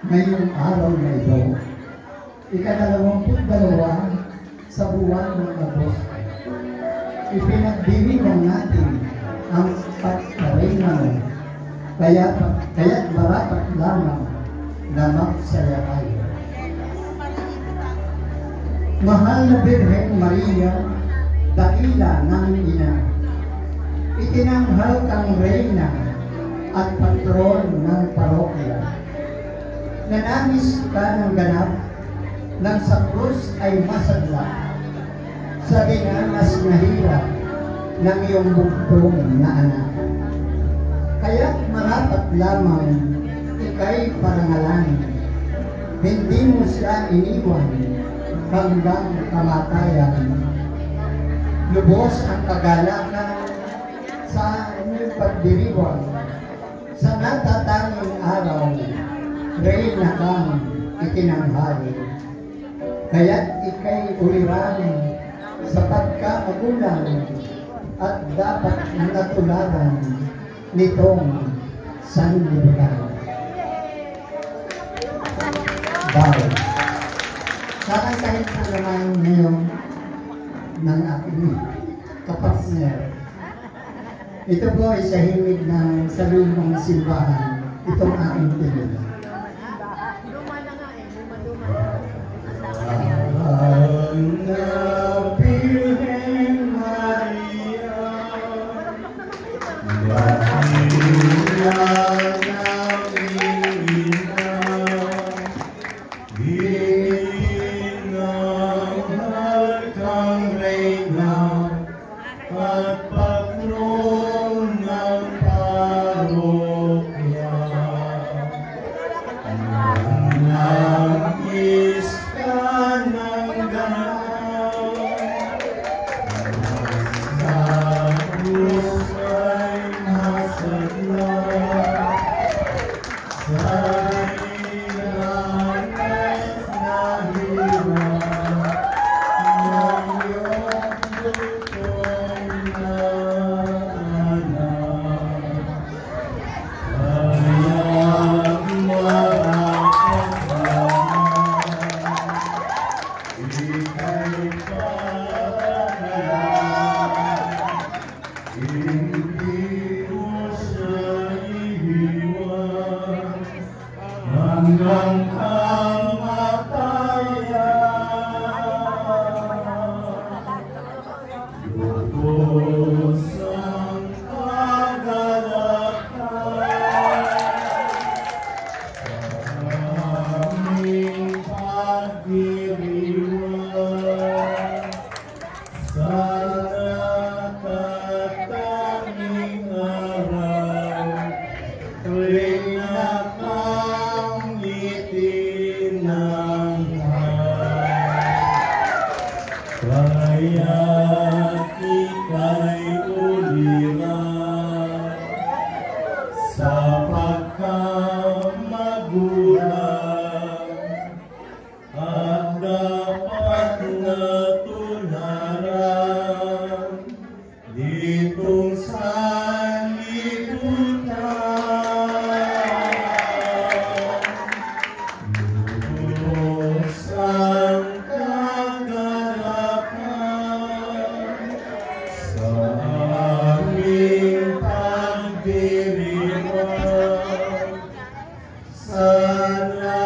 ngayong araw na ito, ika-22 sa buwan ng Agosto. Ipinagdiriwang natin ang pagkarena mo, kaya't marapat lamang na magsaya tayo. Mahal na Birhen Maria, dakila ng ina, itinanghal kang reyna at patron ng parokya. Nanamis ka ng ganap nang sa krus ay masadla sa dinanas na hirap ng iyong bugtong na anak. Kaya't marapat lamang ika'y parangalan, hindi mo siya iniwan hanggang kamatayan. Lubos ang kagalakan sa inyong pagdiriwang sa natatanging araw, reyna kang itinanghal. Kaya't ika'y uliran sa pagkakagulang at dapat natularan nitong sanlibutan. Bawal. Kakantahin po naman ngayon ng aking kapatner. Ito po ay sa himig ng salubong simbahan. Itong aking tinulan. Sana